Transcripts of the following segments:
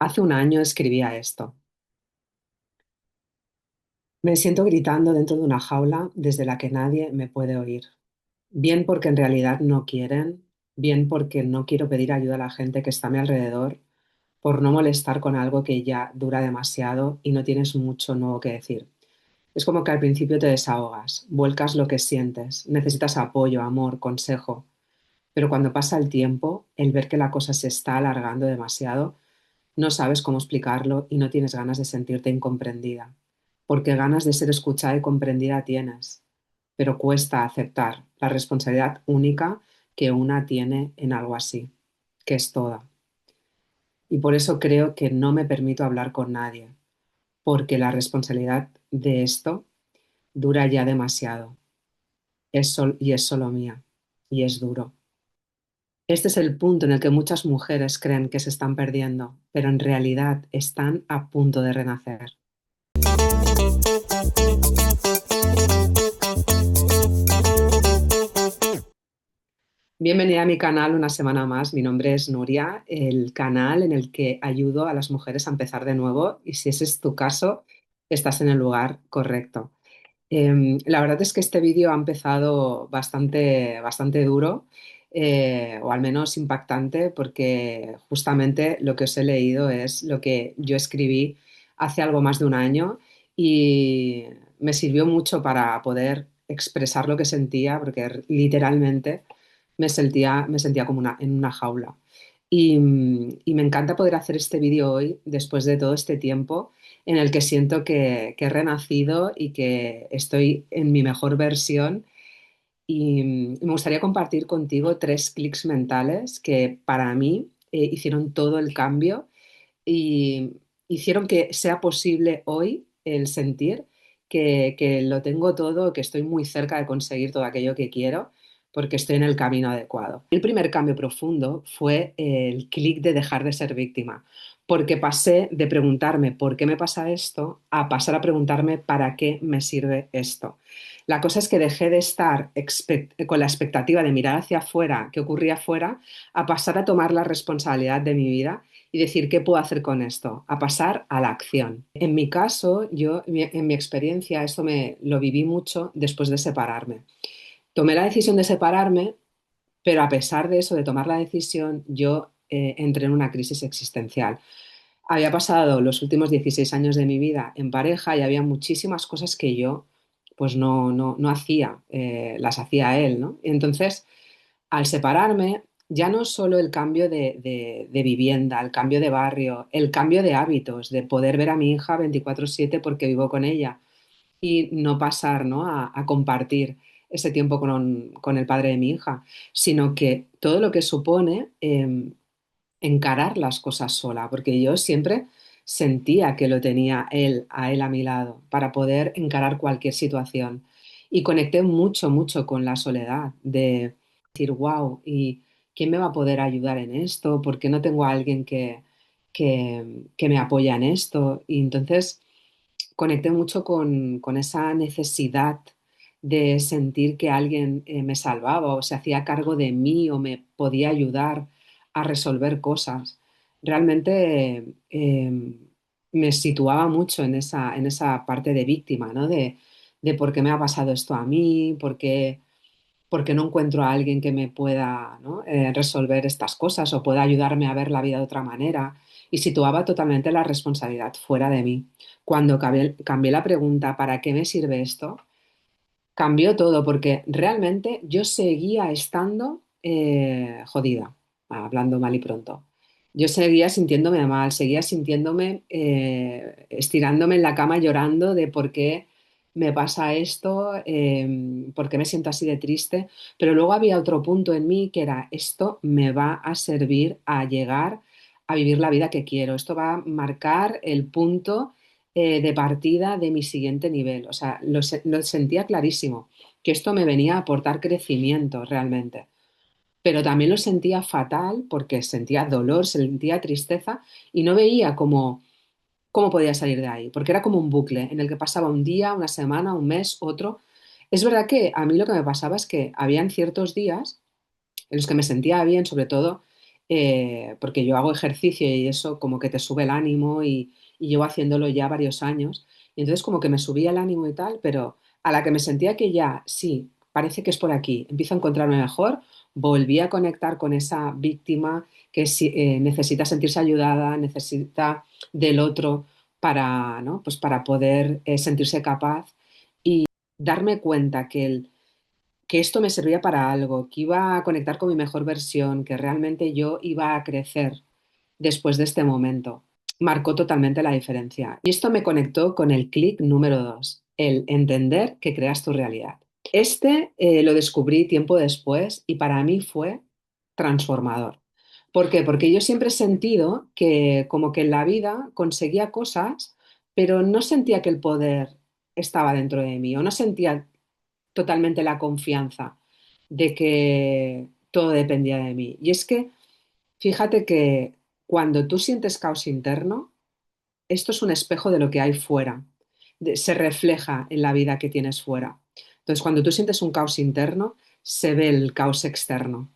Hace un año escribía esto. Me siento gritando dentro de una jaula desde la que nadie me puede oír. Bien porque en realidad no quieren, bien porque no quiero pedir ayuda a la gente que está a mi alrededor, por no molestar con algo que ya dura demasiado y no tienes mucho nuevo que decir. Es como que al principio te desahogas, vuelcas lo que sientes, necesitas apoyo, amor, consejo, pero cuando pasa el tiempo, el ver que la cosa se está alargando demasiado, no sabes cómo explicarlo y no tienes ganas de sentirte incomprendida, porque ganas de ser escuchada y comprendida tienes, pero cuesta aceptar la responsabilidad única que una tiene en algo así, que es toda. Y por eso creo que no me permito hablar con nadie, porque la responsabilidad de esto dura ya demasiado, y es solo mía, y es duro. Este es el punto en el que muchas mujeres creen que se están perdiendo, pero en realidad están a punto de renacer. Bienvenida a mi canal una semana más. Mi nombre es Nuria, el canal en el que ayudo a las mujeres a empezar de nuevo y si ese es tu caso, estás en el lugar correcto. La verdad es que este vídeo ha empezado bastante duro, o al menos impactante, porque justamente lo que os he leído es lo que yo escribí hace algo más de un año y me sirvió mucho para poder expresar lo que sentía, porque literalmente me sentía como en una jaula. Y me encanta poder hacer este vídeo hoy, después de todo este tiempo en el que siento que he renacido y que estoy en mi mejor versión. Y me gustaría compartir contigo tres clics mentales que para mí hicieron todo el cambio y hicieron que sea posible hoy el sentir que lo tengo todo, que estoy muy cerca de conseguir todo aquello que quiero, porque estoy en el camino adecuado. El primer cambio profundo fue el clic de dejar de ser víctima, porque pasé de preguntarme por qué me pasa esto a pasar a preguntarme para qué me sirve esto. La cosa es que dejé de estar con la expectativa de mirar hacia afuera, qué ocurría afuera, a pasar a tomar la responsabilidad de mi vida y decir qué puedo hacer con esto, a pasar a la acción. En mi caso, en mi experiencia, esto me lo viví mucho después de separarme. Tomé la decisión de separarme, pero a pesar de eso, de tomar la decisión, yo entré en una crisis existencial. Había pasado los últimos 16 años de mi vida en pareja y había muchísimas cosas que yo pues no hacía, las hacía él, ¿no? Entonces, al separarme, ya no solo el cambio de vivienda, el cambio de barrio, el cambio de hábitos, de poder ver a mi hija 24/7 porque vivo con ella y no pasar, ¿no? A compartir ese tiempo con el padre de mi hija, sino que todo lo que supone encarar las cosas sola, porque yo siempre sentía que lo tenía a él a mi lado para poder encarar cualquier situación. Y conecté mucho con la soledad de decir, wow, ¿y quién me va a poder ayudar en esto? ¿Por qué no tengo a alguien que me apoya en esto? Y entonces conecté mucho con esa necesidad de sentir que alguien me salvaba o se hacía cargo de mí o me podía ayudar a resolver cosas. Realmente me situaba mucho en esa parte de víctima, ¿no? De por qué me ha pasado esto a mí, por qué no encuentro a alguien que me pueda, ¿no? Resolver estas cosas o pueda ayudarme a ver la vida de otra manera. Y situaba totalmente la responsabilidad fuera de mí. Cuando cambié la pregunta, ¿para qué me sirve esto? Cambió todo porque realmente yo seguía estando jodida, hablando mal y pronto. Yo seguía sintiéndome mal, seguía sintiéndome estirándome en la cama llorando de por qué me pasa esto, por qué me siento así de triste. Pero luego había otro punto en mí que era, esto me va a servir a llegar a vivir la vida que quiero. Esto va a marcar el punto de partida de mi siguiente nivel. O sea, lo sentía clarísimo, que esto me venía a aportar crecimiento realmente. Pero también lo sentía fatal porque sentía dolor, sentía tristeza y no veía cómo podía salir de ahí, porque era como un bucle en el que pasaba un día, una semana, un mes, otro. Es verdad que a mí lo que me pasaba es que habían ciertos días en los que me sentía bien, sobre todo porque yo hago ejercicio y eso como que te sube el ánimo y llevo haciéndolo ya varios años. Y entonces como que me subía el ánimo y tal, pero a la que me sentía que ya, sí, parece que es por aquí, empiezo a encontrarme mejor, volví a conectar con esa víctima que necesita sentirse ayudada, necesita del otro para, ¿no? Pues para poder sentirse capaz y darme cuenta que esto me servía para algo, que iba a conectar con mi mejor versión, que realmente yo iba a crecer después de este momento. Marcó totalmente la diferencia. Y esto me conectó con el clic número dos, el entender que creas tu realidad. Este lo descubrí tiempo después y para mí fue transformador. ¿Por qué? Porque yo siempre he sentido que como que en la vida conseguía cosas, pero no sentía que el poder estaba dentro de mí o no sentía totalmente la confianza de que todo dependía de mí. Y es que fíjate que cuando tú sientes caos interno, esto es un espejo de lo que hay fuera. Se refleja en la vida que tienes fuera. Entonces, cuando tú sientes un caos interno, se ve el caos externo.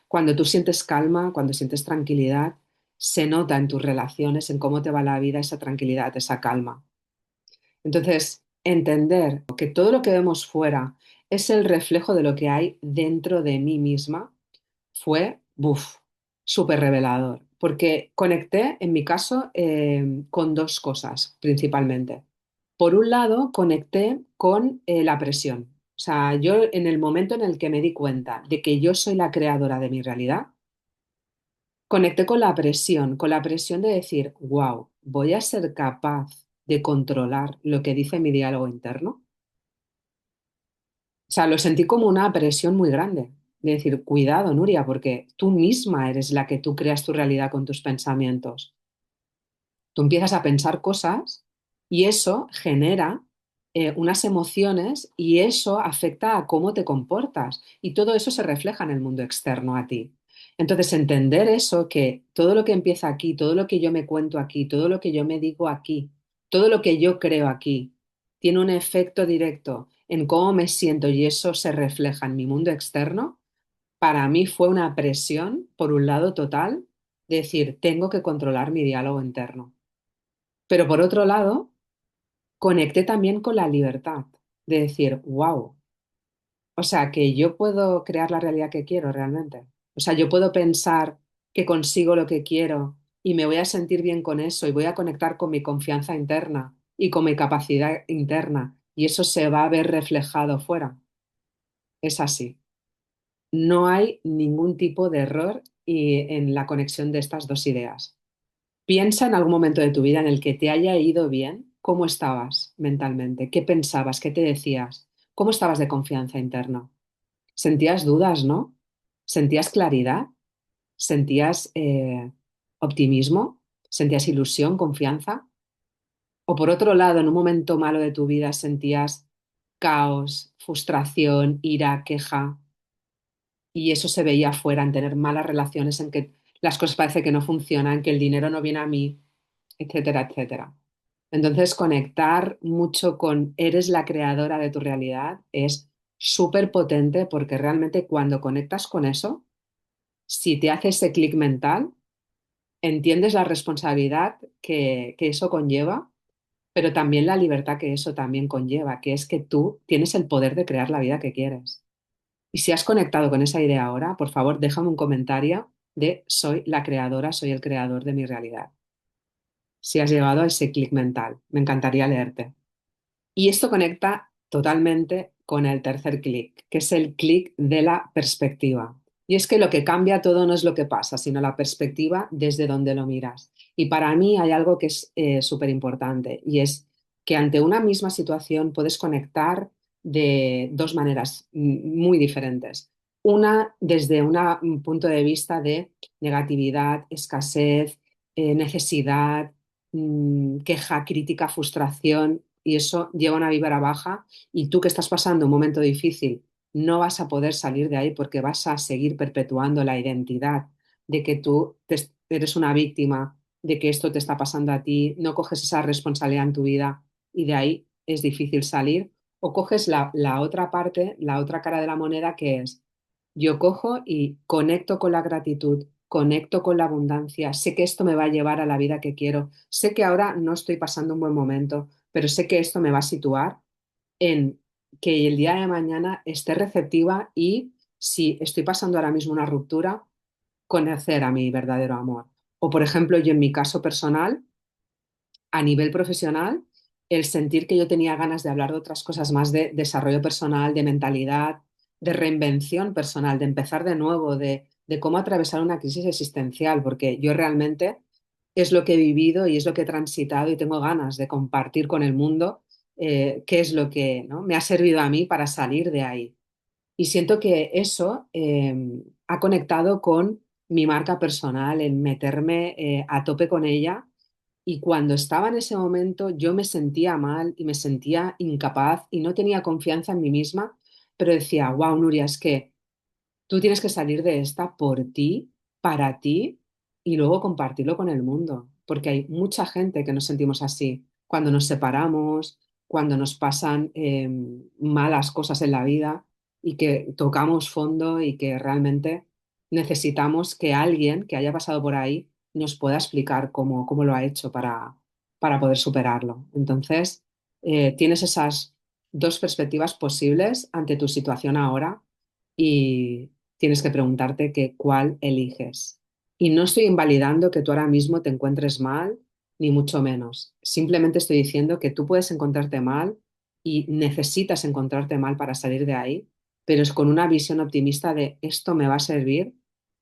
Cuando tú sientes calma, cuando sientes tranquilidad, se nota en tus relaciones, en cómo te va la vida, esa tranquilidad, esa calma. Entonces, entender que todo lo que vemos fuera es el reflejo de lo que hay dentro de mí misma fue, buf, súper revelador, porque conecté, en mi caso, con dos cosas principalmente. Por un lado, conecté con la presión. O sea, yo en el momento en el que me di cuenta de que yo soy la creadora de mi realidad, conecté con la presión de decir, wow, voy a ser capaz de controlar lo que dice mi diálogo interno. O sea, lo sentí como una presión muy grande, de decir, cuidado, Nuria, porque tú misma eres la que tú creas tu realidad con tus pensamientos. Tú empiezas a pensar cosas y eso genera unas emociones y eso afecta a cómo te comportas y todo eso se refleja en el mundo externo a ti. Entonces, entender eso, que todo lo que empieza aquí, todo lo que yo me cuento aquí, todo lo que yo me digo aquí, todo lo que yo creo aquí, tiene un efecto directo en cómo me siento y eso se refleja en mi mundo externo, para mí fue una presión, por un lado, total, de decir, tengo que controlar mi diálogo interno. Pero por otro lado, conecté también con la libertad de decir, wow, o sea, que yo puedo crear la realidad que quiero realmente. O sea, yo puedo pensar que consigo lo que quiero y me voy a sentir bien con eso y voy a conectar con mi confianza interna y con mi capacidad interna y eso se va a ver reflejado fuera. Es así. No hay ningún tipo de error en la conexión de estas dos ideas. Piensa en algún momento de tu vida en el que te haya ido bien. ¿Cómo estabas mentalmente? ¿Qué pensabas? ¿Qué te decías? ¿Cómo estabas de confianza interna? ¿Sentías dudas, no? ¿Sentías claridad? ¿Sentías optimismo? ¿Sentías ilusión, confianza? ¿O por otro lado, en un momento malo de tu vida sentías caos, frustración, ira, queja? Y eso se veía afuera, en tener malas relaciones, en que las cosas parece que no funcionan, que el dinero no viene a mí, etcétera, etcétera. Entonces, conectar mucho con eres la creadora de tu realidad es súper potente porque realmente cuando conectas con eso, si te hace ese clic mental, entiendes la responsabilidad que eso conlleva, pero también la libertad que eso también conlleva, que es que tú tienes el poder de crear la vida que quieres. Y si has conectado con esa idea ahora, por favor, déjame un comentario de soy la creadora, soy el creador de mi realidad. Si has llegado a ese clic mental, me encantaría leerte. Y esto conecta totalmente con el tercer clic, que es el clic de la perspectiva. Y es que lo que cambia todo no es lo que pasa, sino la perspectiva desde donde lo miras. Y para mí hay algo que es súper importante y es que ante una misma situación puedes conectar de dos maneras muy diferentes. Una desde un punto de vista de negatividad, escasez, necesidad, queja, crítica, frustración, y eso lleva una vibra baja y tú que estás pasando un momento difícil no vas a poder salir de ahí porque vas a seguir perpetuando la identidad de que eres una víctima, de que esto te está pasando a ti, no coges esa responsabilidad en tu vida y de ahí es difícil salir, o coges la otra parte, la otra cara de la moneda que es yo cojo y conecto con la gratitud, conecto con la abundancia, sé que esto me va a llevar a la vida que quiero, sé que ahora no estoy pasando un buen momento, pero sé que esto me va a situar en que el día de mañana esté receptiva y si estoy pasando ahora mismo una ruptura, conocer a mi verdadero amor. O por ejemplo, yo en mi caso personal, a nivel profesional, el sentir que yo tenía ganas de hablar de otras cosas más de desarrollo personal, de mentalidad, de reinvención personal, de empezar de nuevo, de cómo atravesar una crisis existencial, porque yo realmente es lo que he vivido y es lo que he transitado y tengo ganas de compartir con el mundo qué es lo que, ¿no?, me ha servido a mí para salir de ahí. Y siento que eso ha conectado con mi marca personal, en meterme a tope con ella. Y cuando estaba en ese momento yo me sentía mal y me sentía incapaz y no tenía confianza en mí misma, pero decía, wow, Nuria, es que tú tienes que salir de esta por ti, para ti y luego compartirlo con el mundo, porque hay mucha gente que nos sentimos así cuando nos separamos, cuando nos pasan malas cosas en la vida y que tocamos fondo y que realmente necesitamos que alguien que haya pasado por ahí nos pueda explicar cómo lo ha hecho para poder superarlo. Entonces, tienes esas dos perspectivas posibles ante tu situación ahora y tienes que preguntarte que cuál eliges. Y no estoy invalidando que tú ahora mismo te encuentres mal, ni mucho menos. Simplemente estoy diciendo que tú puedes encontrarte mal y necesitas encontrarte mal para salir de ahí, pero es con una visión optimista de esto me va a servir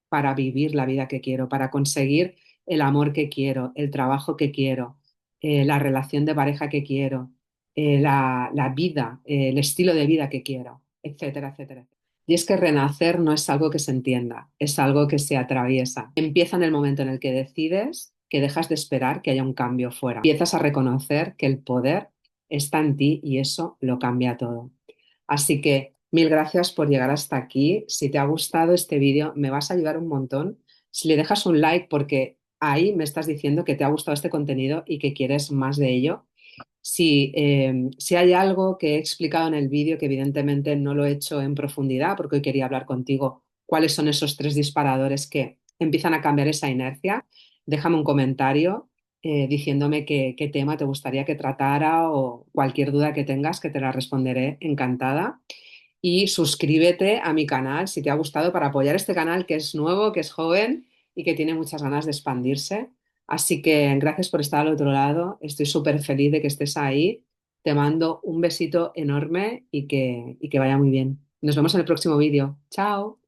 para vivir la vida que quiero, para conseguir el amor que quiero, el trabajo que quiero, la relación de pareja que quiero, la vida, el estilo de vida que quiero, etcétera, etcétera. Y es que renacer no es algo que se entienda, es algo que se atraviesa. Empieza en el momento en el que decides que dejas de esperar que haya un cambio fuera. Empiezas a reconocer que el poder está en ti y eso lo cambia todo. Así que mil gracias por llegar hasta aquí. Si te ha gustado este vídeo, me vas a ayudar un montón si le dejas un like porque ahí me estás diciendo que te ha gustado este contenido y que quieres más de ello. Si hay algo que he explicado en el vídeo, que evidentemente no lo he hecho en profundidad, porque hoy quería hablar contigo, cuáles son esos tres disparadores que empiezan a cambiar esa inercia, déjame un comentario diciéndome qué tema te gustaría que tratara o cualquier duda que tengas, que te la responderé encantada. Y suscríbete a mi canal si te ha gustado para apoyar este canal que es nuevo, que es joven y que tiene muchas ganas de expandirse. Así que gracias por estar al otro lado. Estoy súper feliz de que estés ahí. Te mando un besito enorme y que vaya muy bien. Nos vemos en el próximo vídeo. Chao.